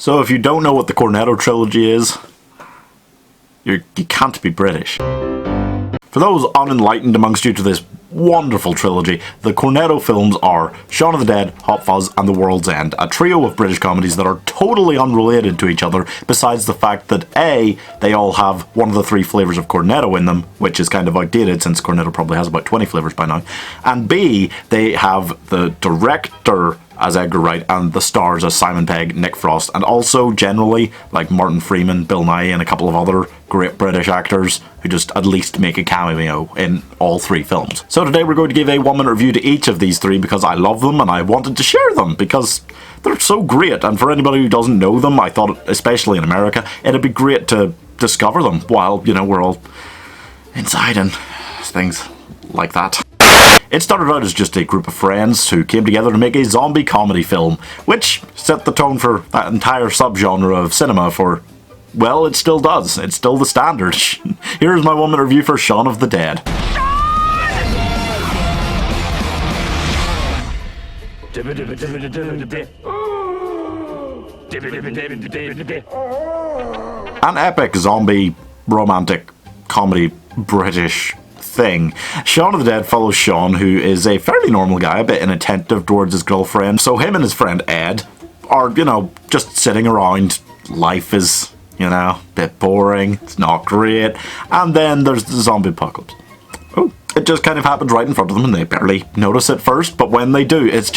So if you don't know what the Cornetto Trilogy is, you can't be British. For those unenlightened amongst you to this wonderful trilogy, the Cornetto films are Shaun of the Dead, Hot Fuzz and The World's End, a trio of British comedies that are totally unrelated to each other, besides the fact that A, they all have one of the 3 flavours of Cornetto in them, which is kind of outdated since Cornetto probably has about 20 flavours by now, and B, they have the director as Edgar Wright and the stars as Simon Pegg, Nick Frost, and also generally like Martin Freeman, Bill Nighy and a couple of other great British actors who just at least make a cameo in all 3 films. So today we're going to give a 1-minute review to each of these 3 because I love them and I wanted to share them because they're so great, and for anybody who doesn't know them, I thought, especially in America, it'd be great to discover them while, you know, we're all inside and things like that. It started out as just a group of friends who came together to make a zombie comedy film, which set the tone for that entire subgenre of cinema for, well, it still does. It's still the standard. Here's my 1-minute review for Shaun of the Dead. An epic zombie romantic comedy British thing. Shaun of the Dead follows Shaun, who is a fairly normal guy, a bit inattentive towards his girlfriend. So him and his friend Ed are, you know, just sitting around. Life is, you know, a bit boring. It's not great. And then there's the zombie apocalypse. Oh, it just kind of happens right in front of them and they barely notice it first. But when they do, it's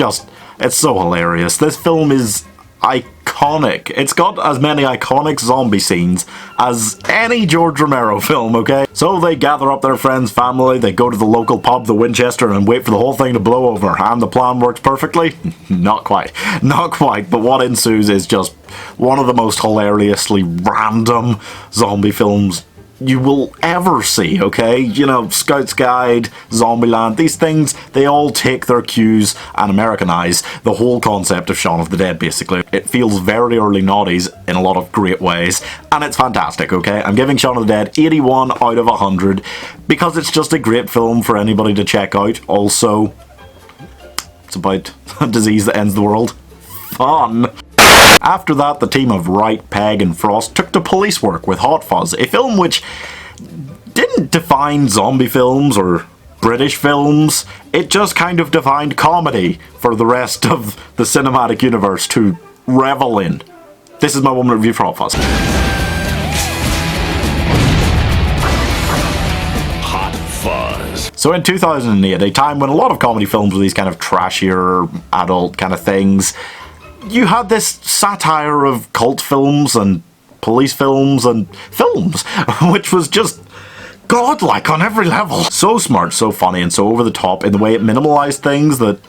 so hilarious. This film is iconic. It's got as many iconic zombie scenes as any George Romero film, okay? So they gather up their friends, family, they go to the local pub, the Winchester, and wait for the whole thing to blow over. And the plan works perfectly? Not quite. Not quite, but what ensues is just one of the most hilariously random zombie films you will ever see, okay? You know, Scout's Guide, Zombieland, these things, they all take their cues and Americanize the whole concept of Shaun of the Dead, basically. It feels very early noughties in a lot of great ways, and it's fantastic, okay? I'm giving Shaun of the Dead 81 out of 100 because it's just a great film for anybody to check out. Also, it's about a disease that ends the world. Fun! After that, the team of Wright, Pegg and Frost took to police work with Hot Fuzz, a film which didn't define zombie films or British films, it just kind of defined comedy for the rest of the cinematic universe to revel in. This is my 1-minute review for Hot Fuzz. Hot Fuzz. So in 2008, a time when a lot of comedy films were these kind of trashier, adult kind of things, you had this satire of cult films and police films and films, which was just godlike on every level. So smart, so funny, and so over the top in the way it minimalized things that,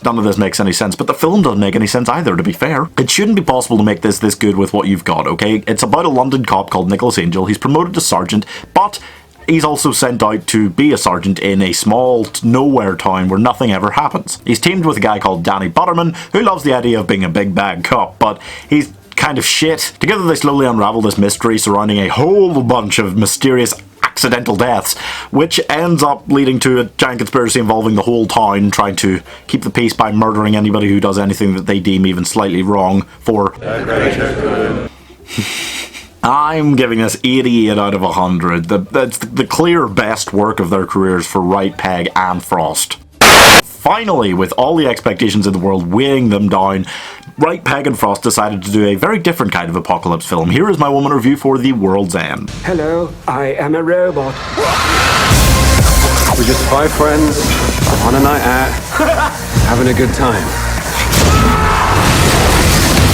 none of this makes any sense, but the film doesn't make any sense either, to be fair. It shouldn't be possible to make this good with what you've got, okay? It's about a London cop called Nicholas Angel. He's promoted to sergeant, but he's also sent out to be a sergeant in a small, nowhere town where nothing ever happens. He's teamed with a guy called Danny Butterman, who loves the idea of being a big bad cop, but he's kind of shit. Together they slowly unravel this mystery surrounding a whole bunch of mysterious accidental deaths, which ends up leading to a giant conspiracy involving the whole town trying to keep the peace by murdering anybody who does anything that they deem even slightly wrong for the greater good. I'm giving this 88 out of 100. That's the clear best work of their careers for Wright, Pegg and Frost. Finally, with all the expectations in the world weighing them down, Wright, Pegg and Frost decided to do a very different kind of apocalypse film. Here is my 1-minute review for The World's End. Hello, I am a robot. We're just 5 friends on a night out, having a good time.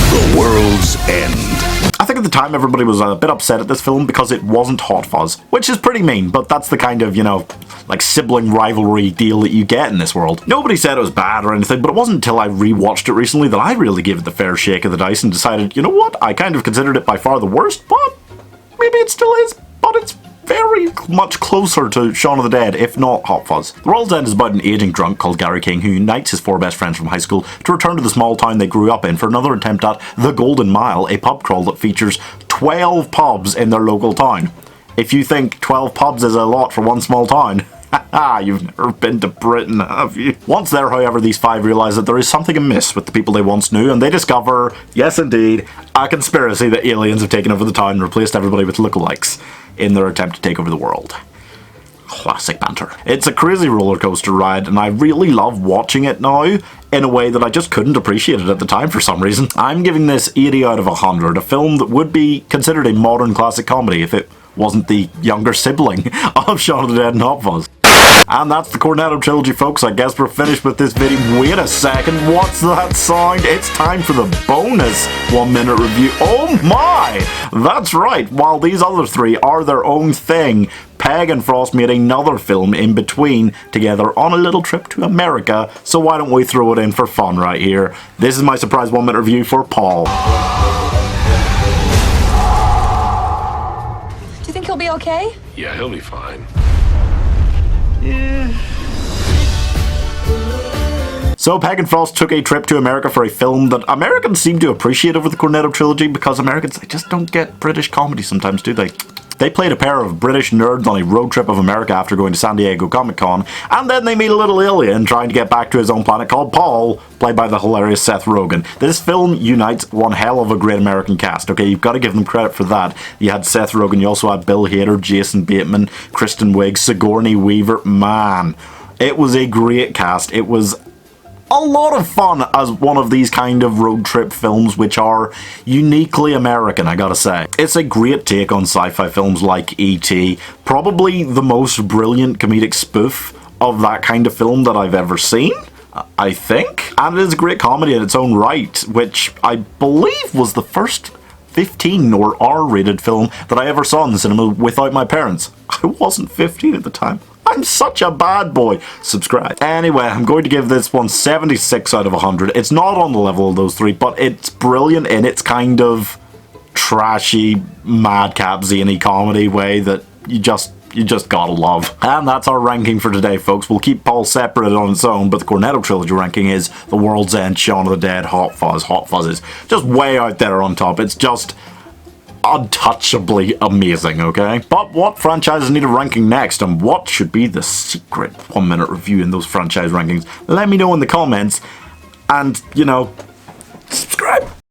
The World's End. I think at the time everybody was a bit upset at this film because it wasn't Hot Fuzz, which is pretty mean, but that's the kind of, you know, like sibling rivalry deal that you get in this world. Nobody said it was bad or anything, but it wasn't until I rewatched it recently that I really gave it the fair shake of the dice and decided, you know what, I kind of considered it by far the worst, but maybe it still is, but it's very much closer to Shaun of the Dead, if not Hot Fuzz. The World's End is about an aging drunk called Gary King who unites his 4 best friends from high school to return to the small town they grew up in for another attempt at The Golden Mile, a pub crawl that features 12 pubs in their local town. If you think 12 pubs is a lot for one small town, You've never been to Britain, have you? Once there, however, these five realise that there is something amiss with the people they once knew, and they discover, yes indeed, a conspiracy that aliens have taken over the town and replaced everybody with lookalikes in their attempt to take over the world. Classic banter. It's a crazy roller coaster ride, and I really love watching it now in a way that I just couldn't appreciate it at the time for some reason. I'm giving this 80 out of 100, a film that would be considered a modern classic comedy if it wasn't the younger sibling of Shaun of the Dead and Hot Fuzz. And that's the Cornetto Trilogy, folks. I guess we're finished with this video. Wait a second, what's that sound? It's time for the bonus 1 minute review. Oh my! That's right, while these other three are their own thing, Peg and Frost made another film in between together on a little trip to America, so why don't we throw it in for fun right here. This is my surprise 1 minute review for Paul. Do you think he'll be okay? Yeah, he'll be fine. So Peg and Frost took a trip to America for a film that Americans seem to appreciate over the Cornetto Trilogy, because Americans, they just don't get British comedy sometimes, do they? They played a pair of British nerds on a road trip of America after going to San Diego Comic-Con, and then they meet a little alien trying to get back to his own planet called Paul, played by the hilarious Seth Rogen. This film unites one hell of a great American cast, okay? You've got to give them credit for that. You had Seth Rogen, you also had Bill Hader, Jason Bateman, Kristen Wiig, Sigourney Weaver. Man, it was a great cast. It was a lot of fun as one of these kind of road trip films which are uniquely American, I gotta say. It's a great take on sci-fi films like E.T., probably the most brilliant comedic spoof of that kind of film that I've ever seen, I think. And it is a great comedy in its own right, which I believe was the first 15 or R-rated film that I ever saw in the cinema without my parents. I wasn't 15 at the time. I'm such a bad boy. Subscribe. Anyway, I'm going to give this one 76 out of 100. It's not on the level of those three, but it's brilliant in its kind of trashy, madcap, zany comedy way that you just gotta love. And that's our ranking for today, folks. We'll keep Paul separate on its own, but the Cornetto Trilogy ranking is The World's End, Shaun of the Dead, Hot Fuzz. Hot Fuzz is just way out there on top. It's just untouchably amazing, okay? But what franchises need a ranking next, and what should be the secret 1 minute review in those franchise rankings? Let me know in the comments, and, you know, subscribe.